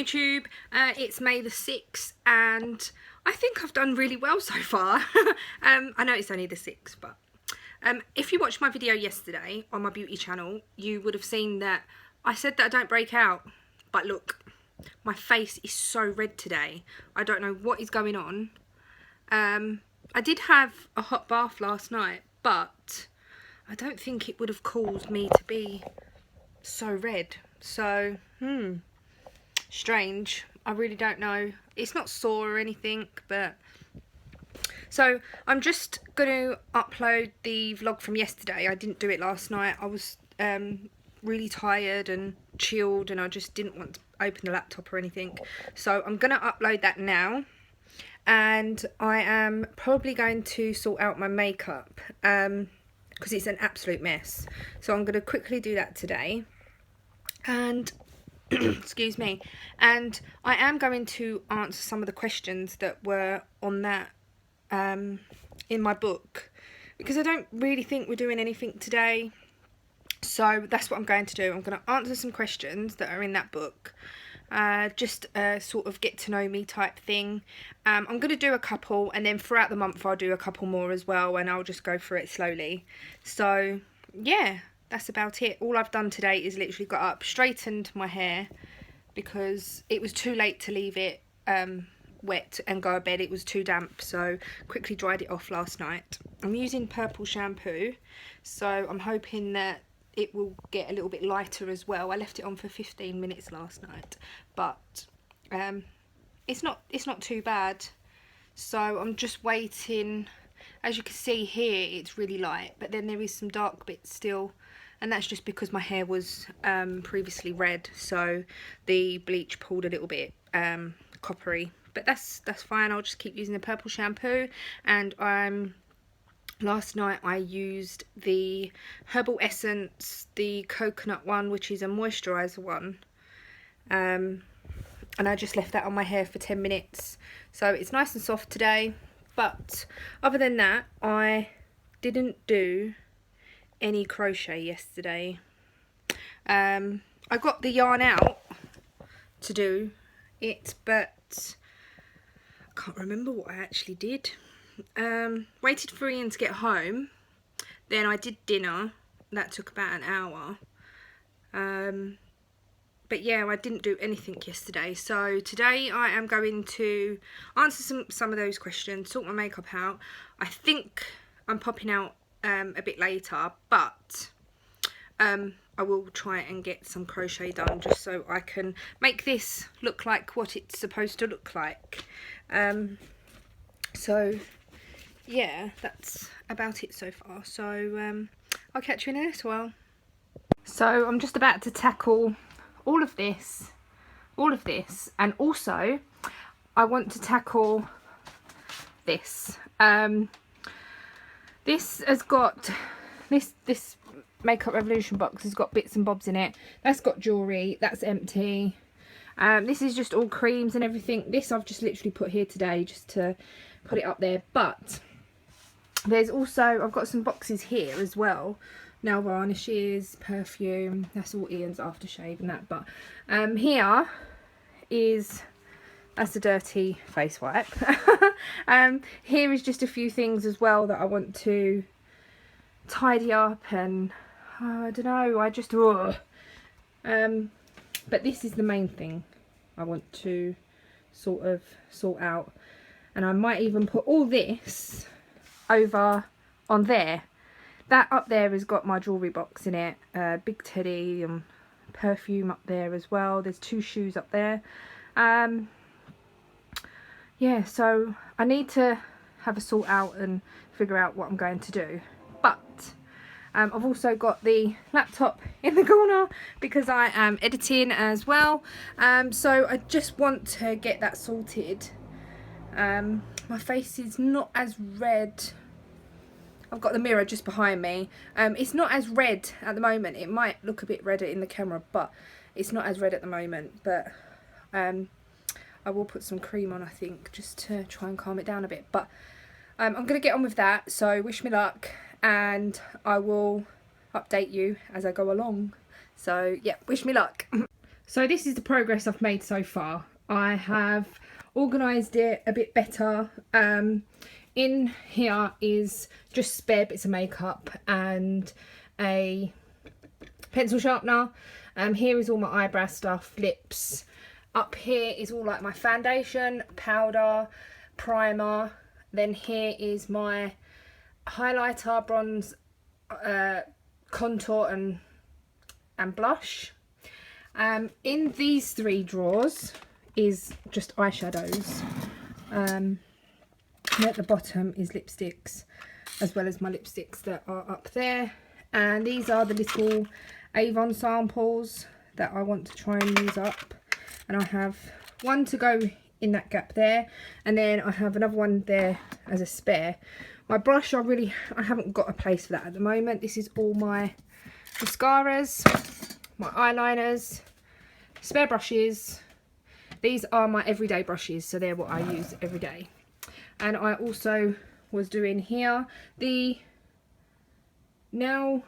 YouTube. It's May the 6th and I think I've done really well so far. I know it's only the 6th, but if you watched my video yesterday on my beauty channel, you would have seen that I said that I don't break out, but look, my face is so red today. I don't know what is going on. I did have a hot bath last night, but I don't think it would have caused me to be so red. So, strange. I really don't know. It's not sore or anything, but... So, I'm just going to upload the vlog from yesterday. I didn't do it last night. I was really tired and chilled and I just didn't want to open the laptop or anything. So, I'm going to upload that now. And I am probably going to sort out my makeup because it's an absolute mess. So, I'm going to quickly do that today. And... excuse me, and I am going to answer some of the questions that were on that in my book, because I don't really think we're doing anything today, so that's what I'm going to do. I'm going to answer some questions that are in that book, just a sort of get to know me type thing. I'm going to do a couple, and then throughout the month I'll do a couple more as well, and I'll just go through it slowly. So yeah, that's about it. All I've done today is literally got up, straightened my hair because it was too late to leave it wet and go to bed. It was too damp, so quickly dried it off last night. I'm using purple shampoo, so I'm hoping that it will get a little bit lighter as well. I left it on for 15 minutes last night, but it's not too bad. So I'm just waiting. As you can see here, it's really light, but then there is some dark bits still, and that's just because my hair was previously red, so the bleach pulled a little bit coppery. But that's fine. I'll just keep using the purple shampoo. And last night I used the Herbal Essence, the coconut one, which is a moisturiser one, and I just left that on my hair for 10 minutes, so it's nice and soft today. But other than that, I didn't do any crochet yesterday. I got the yarn out to do it, but I can't remember what I actually did. Waited for Ian to get home, then I did dinner. That took about an hour. But yeah, I didn't do anything yesterday. So today I am going to answer some of those questions, sort my makeup out. I think I'm popping out a bit later, but I will try and get some crochet done just so I can make this look like what it's supposed to look like. So yeah, that's about it so far. So I'll catch you in a little while. So I'm just about to tackle all of this, and also I want to tackle this. This has got this Makeup Revolution box has got bits and bobs in it. That's got jewellery, that's empty. This is just all creams and everything. This I've just literally put here today just to put it up there. But there's also, I've got some boxes here as well. Nail varnishes, perfume, that's all Ian's aftershave and that. But here is, that's a dirty face wipe. Here is just a few things as well that I want to tidy up, and I don't know, I just but this is the main thing I want to sort out, and I might even put all this over on there. That up there has got my jewellery box in it, big teddy and perfume up there as well. There's 2 shoes up there. Yeah, so I need to have a sort out and figure out what I'm going to do. But I've also got the laptop in the corner because I am editing as well. So I just want to get that sorted. My face is not as red. I've got the mirror just behind me. It's not as red at the moment. It might look a bit redder in the camera, but it's not as red at the moment. But I will put some cream on, I think, just to try and calm it down a bit. But I'm going to get on with that, so wish me luck, and I will update you as I go along. So yeah, wish me luck. So this is the progress I've made so far. I have organised it a bit better. In here is just spare bits of makeup and a pencil sharpener. Here is all my eyebrow stuff, lips. Up here is all like my foundation, powder, primer. Then here is my highlighter, bronze, contour and blush. In these 3 drawers is just eyeshadows. And at the bottom is lipsticks, as well as my lipsticks that are up there. And these are the little Avon samples that I want to try and use up. And I have one to go in that gap there, and then I have another one there as a spare. My brush, I haven't got a place for that at the moment. This is all my mascaras, my eyeliners, spare brushes. These are my everyday brushes, so they're what I use every day. And I also was doing here the nail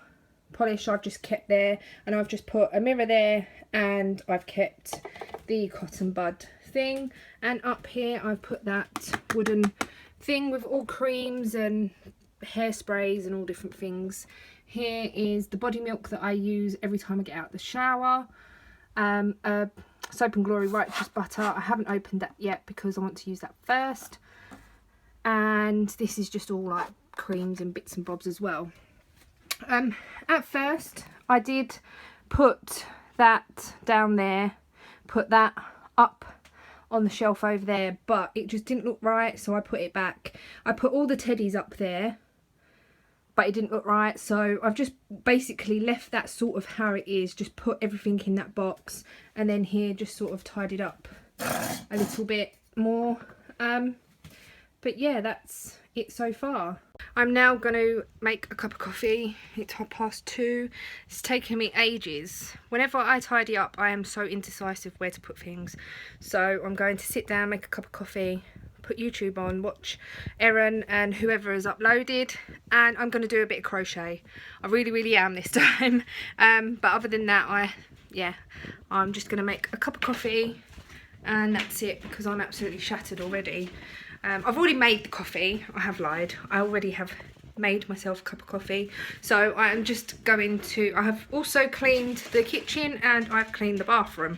polish I've just kept there, and I've just put a mirror there, and I've kept the cotton bud thing, and up here I've put that wooden thing with all creams and hairsprays and all different things. Here is the body milk that I use every time I get out of the shower. Soap and Glory Righteous Butter. I haven't opened that yet because I want to use that first. And this is just all like creams and bits and bobs as well. At first I did put that down there, put that up on the shelf over there, but it just didn't look right, so I put it back. I put all the teddies up there, but it didn't look right, so I've just basically left that sort of how it is, just put everything in that box, and then here just sort of tidied up a little bit more. But yeah, that's it so far. I'm now going to make a cup of coffee. It's 2:30. It's taken me ages. Whenever I tidy up, I am so indecisive where to put things. So I'm going to sit down, make a cup of coffee, put YouTube on, watch Erin and whoever has uploaded, and I'm going to do a bit of crochet. I really am this time. But other than that, I'm just going to make a cup of coffee, and that's it, because I'm absolutely shattered already. I've already made the coffee. I have lied. I already have made myself a cup of coffee. So I'm just going to... I have also cleaned the kitchen and I've cleaned the bathroom.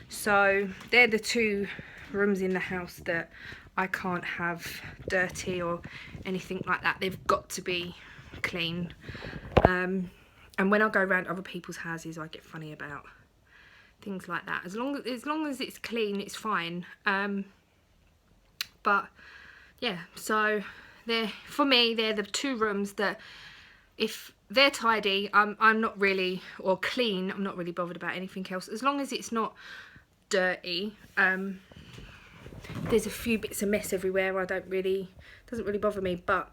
So they're the 2 rooms in the house that I can't have dirty or anything like that. They've got to be clean. And when I go around other people's houses, I get funny about things like that. As long as it's clean, it's fine. But yeah, so for me they're the 2 rooms that if they're tidy, I'm not really, or clean, I'm not really bothered about anything else, as long as it's not dirty. There's a few bits of mess everywhere. Doesn't really bother me, but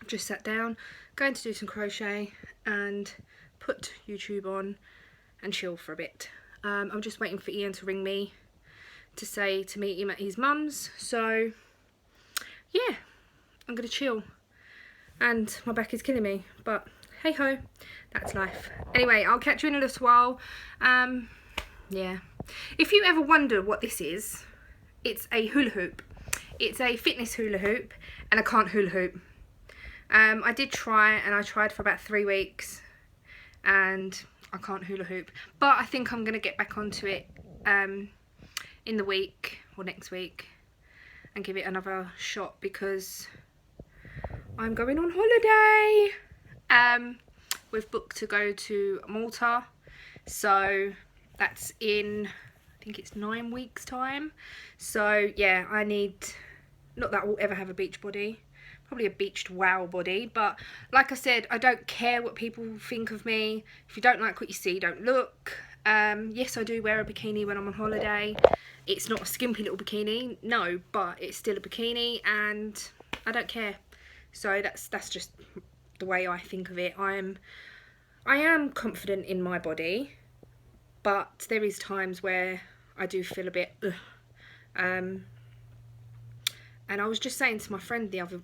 I've just sat down, going to do some crochet and put YouTube on and chill for a bit. I'm just waiting for Ian to ring me to say to meet him at his mum's. So yeah, I'm gonna chill, and my back is killing me, but hey ho, that's life. Anyway, I'll catch you in a little while. Yeah, if you ever wonder what this is, it's a hula hoop. It's a fitness hula hoop, and I can't hula hoop. I did try, and I tried for about 3 weeks, and I can't hula hoop, but I think I'm gonna get back onto it in the week or next week and give it another shot, because I'm going on holiday. We've booked to go to Malta, so that's in, I think it's 9 weeks time. So yeah, I need, not that I will ever have a beach body, probably a beached wow body, but like I said, I don't care what people think of me. If you don't like what you see, don't look. Yes, I do wear a bikini when I'm on holiday. It's not a skimpy little bikini, no, but it's still a bikini, and I don't care. So that's just the way I think of it. I am confident in my body, but there is times where I do feel a bit ugh. And I was just saying to my friend the other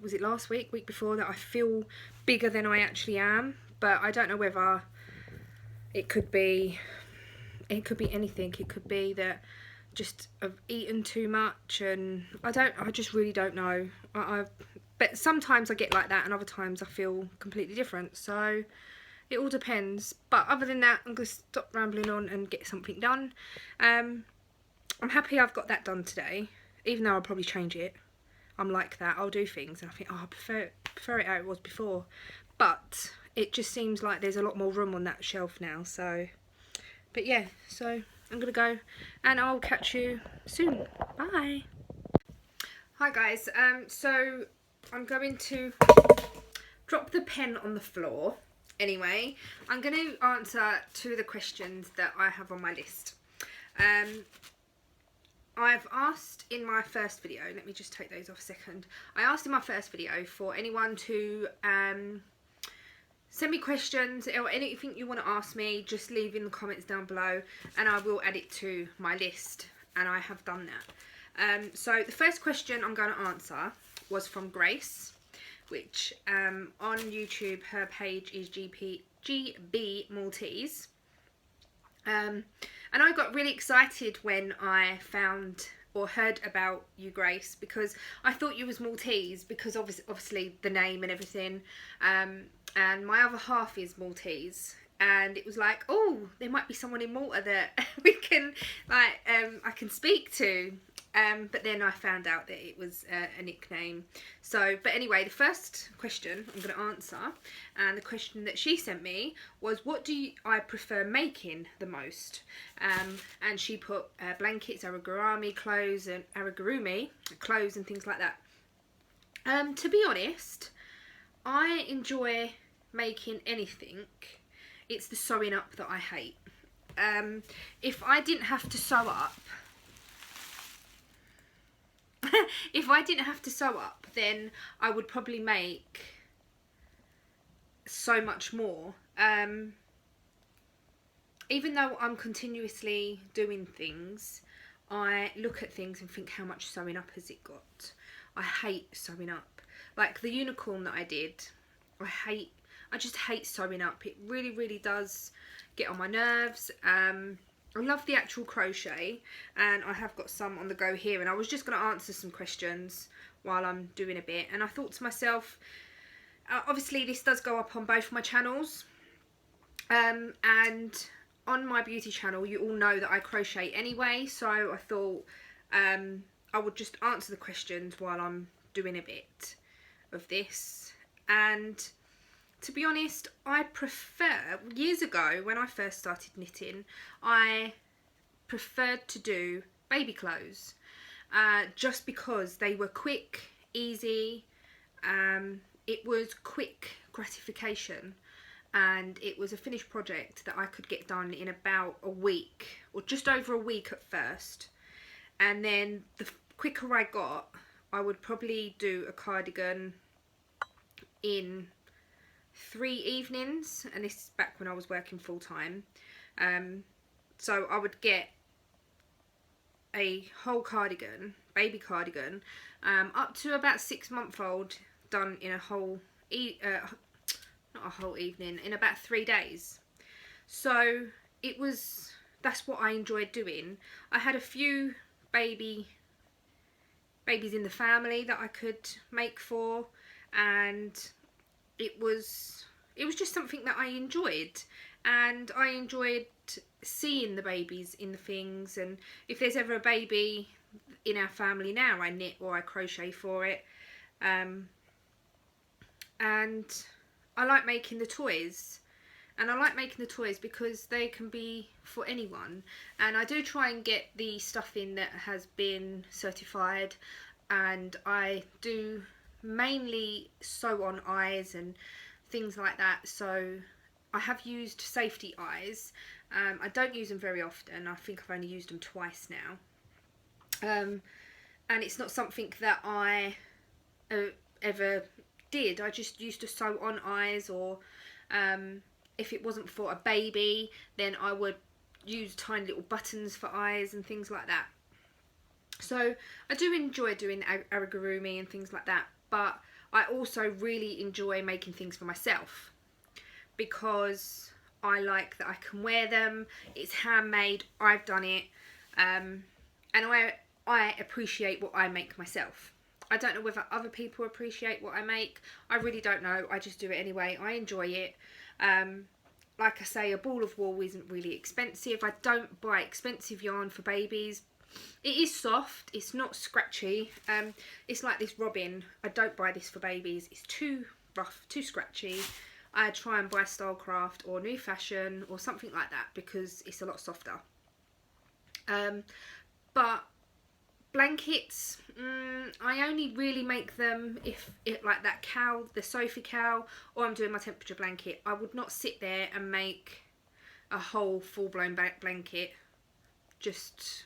was it last week before, that I feel bigger than I actually am, but I don't know whether it could be it could be anything. It could be that just I've eaten too much, and I just really don't know. But sometimes I get like that, and other times I feel completely different. So it all depends. But other than that, I'm going to stop rambling on and get something done. I'm happy I've got that done today, even though I'll probably change it. I'm like that. I'll do things and I think, oh, I prefer it how it was before. But it just seems like there's a lot more room on that shelf now. So, but yeah, so I'm going to go and I'll catch you soon. Bye. Hi guys, so I'm going to drop the pen on the floor. Anyway, I'm going to answer 2 of the questions that I have on my list. I've asked in my first video, let me just take those off a second. I asked in my first video for anyone to send me questions or anything you want to ask me, just leave in the comments down below and I will add it to my list, and I have done that. So the first question I'm going to answer was from Grace, which on YouTube her page is GB Maltese. And I got really excited when I found or heard about you, Grace, because I thought you was Maltese because obviously the name and everything. And my other half is Maltese, and it was like, oh, there might be someone in Malta that we can like I can speak to. But then I found out that it was a nickname. So, but anyway, the first question I'm going to answer, and the question that she sent me was, what do I prefer making the most? And she put blankets, aragurumi clothes, and things like that. To be honest, I enjoy making anything. It's the sewing up that I hate. If I didn't have to sew up, then I would probably make so much more. Even though I'm continuously doing things, I look at things and think, how much sewing up has it got? I hate sewing up. Like the unicorn that I did, I just hate sewing up. It really, really does get on my nerves. I love the actual crochet, and I have got some on the go here, and I was just going to answer some questions while I'm doing a bit, and I thought to myself, obviously this does go up on both my channels, and on my beauty channel you all know that I crochet anyway, so I thought I would just answer the questions while I'm doing a bit of this. And to be honest, I prefer, years ago when I first started knitting, I preferred to do baby clothes, just because they were quick, easy, it was quick gratification, and it was a finished project that I could get done in about a week, or just over a week at first. And then the quicker I got, I would probably do a cardigan in 3 evenings, and this is back when I was working full time. So I would get a whole cardigan, baby cardigan, up to about 6-month-old, done in a whole not a whole evening, in about 3 days. So that's what I enjoyed doing. I had a few babies in the family that I could make for, and it was just something that I enjoyed, and I enjoyed seeing the babies in the things. And if there's ever a baby in our family now, I knit or I crochet for it. And I like making the toys, and I like making the toys because they can be for anyone, and I do try and get the stuff in that has been certified, and I do mainly sew on eyes and things like that. So I have used safety eyes. I don't use them very often. I think I've only used them twice now, and it's not something that I ever did. I just used to sew on eyes, or if it wasn't for a baby, then I would use tiny little buttons for eyes and things like that. So I do enjoy doing aragurumi and things like that, but I also really enjoy making things for myself, because I like that I can wear them. It's handmade. I've done it. And I appreciate what I make myself. I don't know whether other people appreciate what I make. I really don't know. I just do it anyway. I enjoy it. Like I say, a ball of wool isn't really expensive. I don't buy expensive yarn for babies. It is soft. It's not scratchy. It's like this robin. I don't buy this for babies. It's too rough, too scratchy. I try and buy Stylecraft or New Fashion or something like that because it's a lot softer. But blankets, I only really make them if it like that cowl, the Sophie cowl, or I'm doing my temperature blanket. I would not sit there and make a whole full-blown blanket just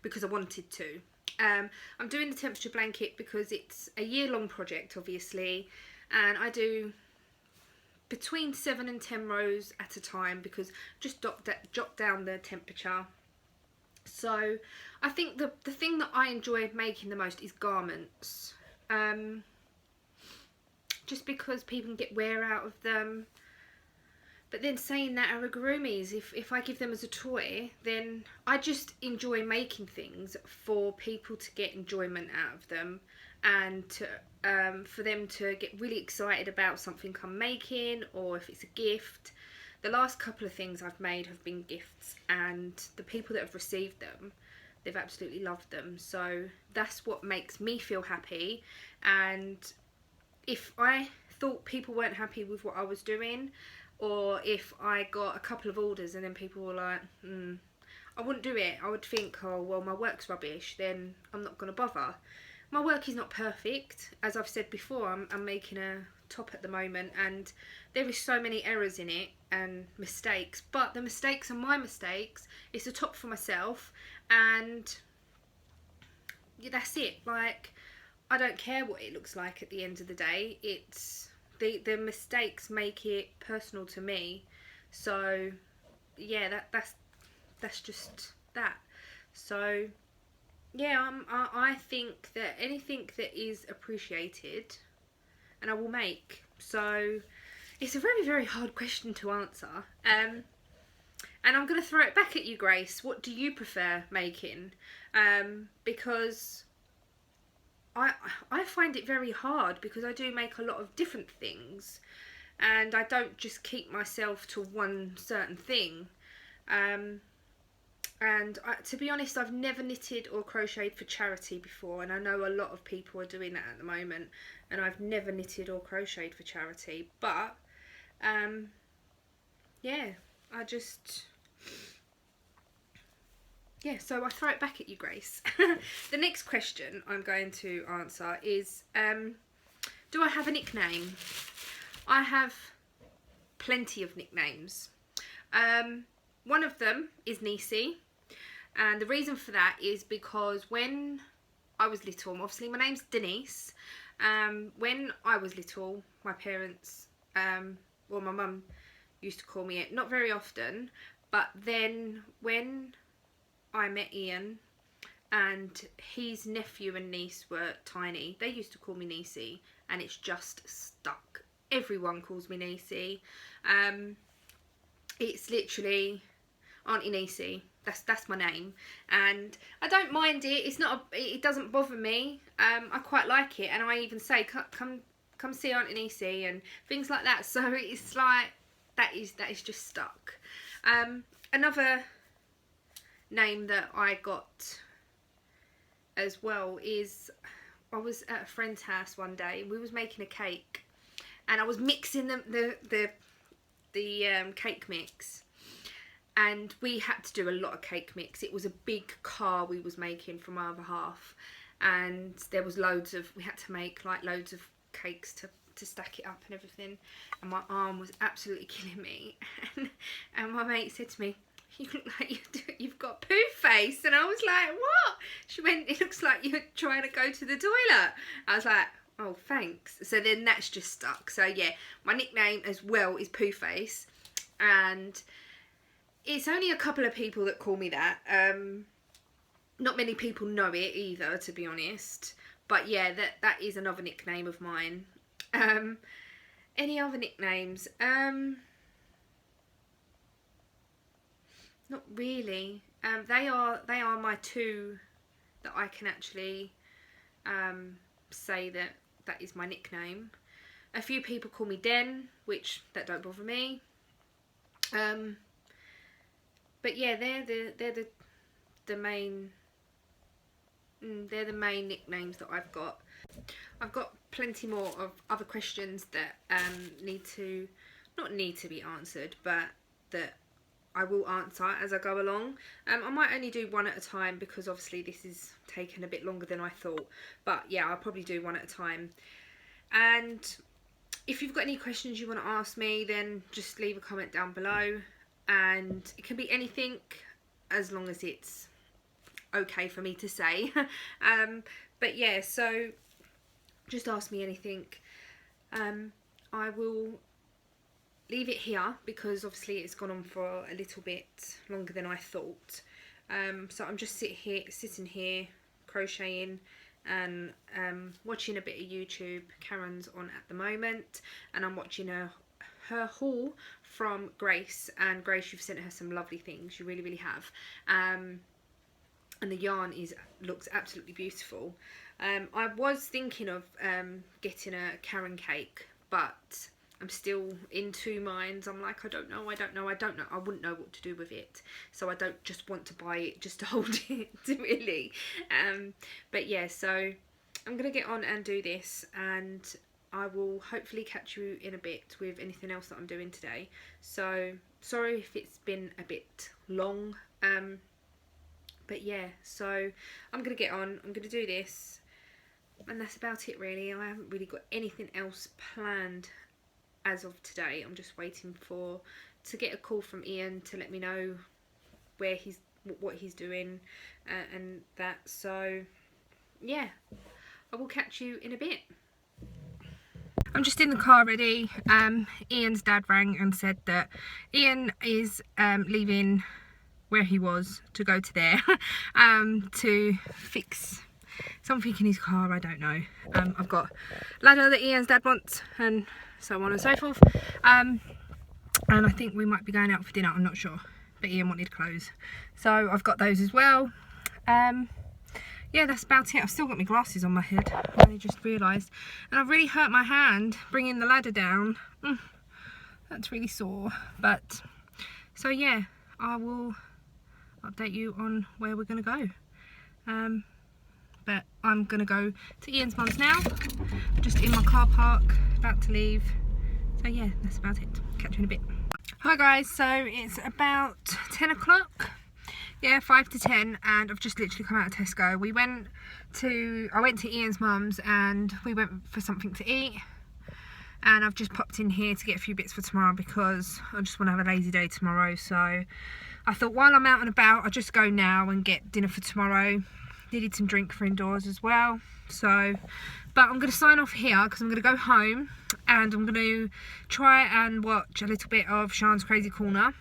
because I wanted to. I'm doing the temperature blanket because it's a year-long project, obviously, and I do between 7 and 10 rows at a time because just jot down the temperature. So I think the thing that I enjoy making the most is garments, just because people can get wear out of them. But then saying that, amigurumis, if I give them as a toy, then I just enjoy making things for people to get enjoyment out of them, and to, for them to get really excited about something I'm making, or if it's a gift. The last couple of things I've made have been gifts, and the people that have received them, they've absolutely loved them. So that's what makes me feel happy. And if I thought people weren't happy with what I was doing, or if I got a couple of orders and then people were like, I wouldn't do it. I would think, oh, well, my work's rubbish, then I'm not going to bother. My work is not perfect. As I've said before, I'm making a top at the moment, and there is so many errors in it and mistakes, but the mistakes are my mistakes. It's a top for myself, and that's it. Like, I don't care what it looks like at the end of the day. It's the mistakes make it personal to me. So yeah, that's just that. So yeah, I think that anything that is appreciated, and I will make. So it's a very, very hard question to answer. And I'm going to throw it back at you, Grace. What do you prefer making? Because I find it very hard, because I do make a lot of different things, and I don't just keep myself to one certain thing. And to be honest, I've never knitted or crocheted for charity before, and I know a lot of people are doing that at the moment, and I've never knitted or crocheted for charity. But yeah, so I throw it back at you, Grace. The next question I'm going to answer is, do I have a nickname? I have plenty of nicknames. One of them is Nisi, and the reason for that is because when I was little, obviously my name's Denise, when I was little, my parents, well, my mum used to call me it, not very often, but then when I met Ian and his nephew and niece were tiny, they used to call me Nisi, and it's just stuck. Everyone calls me Nisi. It's literally Auntie Nisi. That's my name, and I don't mind it. It's not. It doesn't bother me. I quite like it, and I even say, come see Auntie Nisi and things like that. So it's like that is just stuck. Another name that I got as well is, I was at a friend's house one day. We was making a cake, and I was mixing the cake mix, and we had to do a lot of cake mix. It was a big car we was making for my other half, and there was we had to make like loads of cakes to stack it up and everything, and my arm was absolutely killing me, and my mate said to me, you look like you've got poo face, and I was like, what? She went, it looks like you're trying to go to the toilet. I was like, oh, thanks. So then that's just stuck. So yeah, my nickname as well is Poo Face, and it's only a couple of people that call me that. Not many people know it either, to be honest. But yeah, that is another nickname of mine. Any other nicknames? Not really. They are my two that I can actually say that is my nickname. A few people call me Den, which that don't bother me. But yeah, they're the main they're the main nicknames that I've got. I've got plenty more of other questions that not need to be answered, but that I will answer as I go along. I might only do one at a time because obviously this is taking a bit longer than I thought. But yeah, I'll probably do one at a time. And if you've got any questions you want to ask me, then just leave a comment down below. And it can be anything as long as it's okay for me to say. But yeah, so just ask me anything. I will leave it here because obviously it's gone on for a little bit longer than I thought. So I'm just sitting here crocheting and watching a bit of YouTube. Karen's on at the moment, and I'm watching her haul from Grace. And Grace, you've sent her some lovely things. You really have. And the yarn looks absolutely beautiful. I was thinking of getting a Karen cake, but I'm still in two minds. I'm like, I don't know. I wouldn't know what to do with it. So I don't just want to buy it just to hold it, really. But yeah, so I'm going to get on and do this, and I will hopefully catch you in a bit with anything else that I'm doing today. So sorry if it's been a bit long. But yeah, so I'm going to get on. I'm going to do this. And that's about it, really. I haven't really got anything else planned as of today. I'm just waiting to get a call from Ian to let me know what he's doing and that. So yeah, I will catch you in a bit. I'm just in the car ready. Ian's dad rang and said that Ian is leaving where he was to go to there to fix something in his car. I don't know. I've got a ladder that Ian's dad wants and so on and so forth. And I think we might be going out for dinner, I'm not sure. But Ian wanted clothes, so I've got those as well. Yeah, that's about it. I've still got my glasses on my head. I only just realised. And I've really hurt my hand bringing the ladder down. That's really sore. But, so yeah, I will update you on where we're going to go. But I'm going to go to Ian's mum's now. Just in my car park, about to leave. So yeah, that's about it. Catch you in a bit. Hi guys, so it's about 10 o'clock. Yeah, 5 to 10, and I've just literally come out of Tesco. I went to Ian's mum's and we went for something to eat. And I've just popped in here to get a few bits for tomorrow because I just want to have a lazy day tomorrow. So I thought while I'm out and about, I'll just go now and get dinner for tomorrow. Needed some drink for indoors as well. So, but I'm going to sign off here because I'm going to go home and I'm going to try and watch a little bit of Sean's Crazy Corner.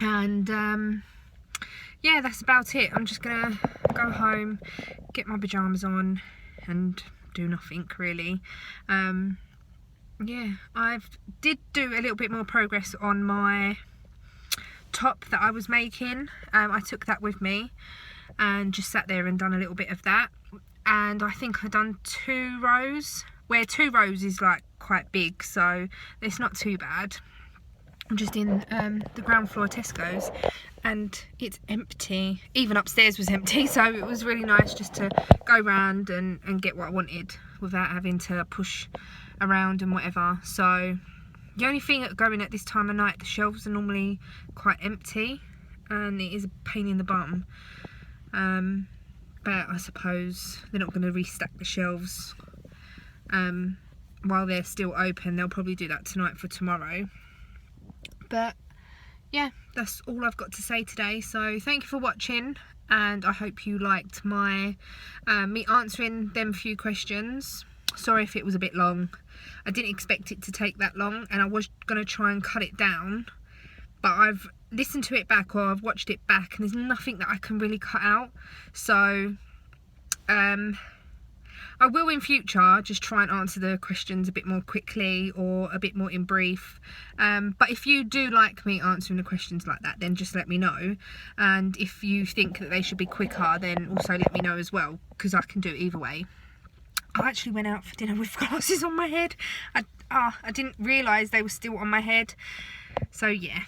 And yeah, that's about it. I'm just going to go home, get my pyjamas on and do nothing really. Yeah, did do a little bit more progress on my top that I was making. I took that with me and just sat there and done a little bit of that, and I think I've done 2 rows, where 2 rows is like quite big, so it's not too bad. I'm just in the ground floor Tesco's and it's empty. Even upstairs was empty, so it was really nice just to go round and get what I wanted without having to push around and whatever. So the only thing going at this time of night, the shelves are normally quite empty and it is a pain in the bum. But I suppose they're not going to restack the shelves while they're still open. They'll probably do that tonight for tomorrow. But yeah, that's all I've got to say today. So thank you for watching, and I hope you liked my me answering them few questions. Sorry if it was a bit long. I didn't expect it to take that long, and I was going to try and cut it down, but I've listened to it back, or I've watched it back, and there's nothing that I can really cut out. So I'm I will in future just try and answer the questions a bit more quickly or a bit more in brief. But if you do like me answering the questions like that, then just let me know. And if you think that they should be quicker, then also let me know as well, because I can do it either way. I actually went out for dinner with glasses on my head. I didn't realise they were still on my head. So yeah,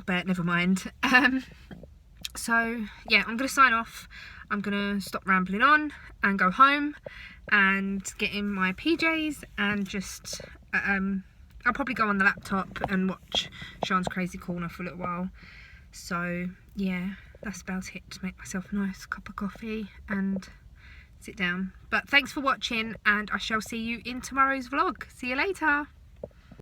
but never mind. So yeah, I'm going to sign off. I'm going to stop rambling on and go home and get in my PJs and just, I'll probably go on the laptop and watch Sean's Crazy Corner for a little while. So yeah, that's about it, to make myself a nice cup of coffee and sit down. But thanks for watching, and I shall see you in tomorrow's vlog. See you later.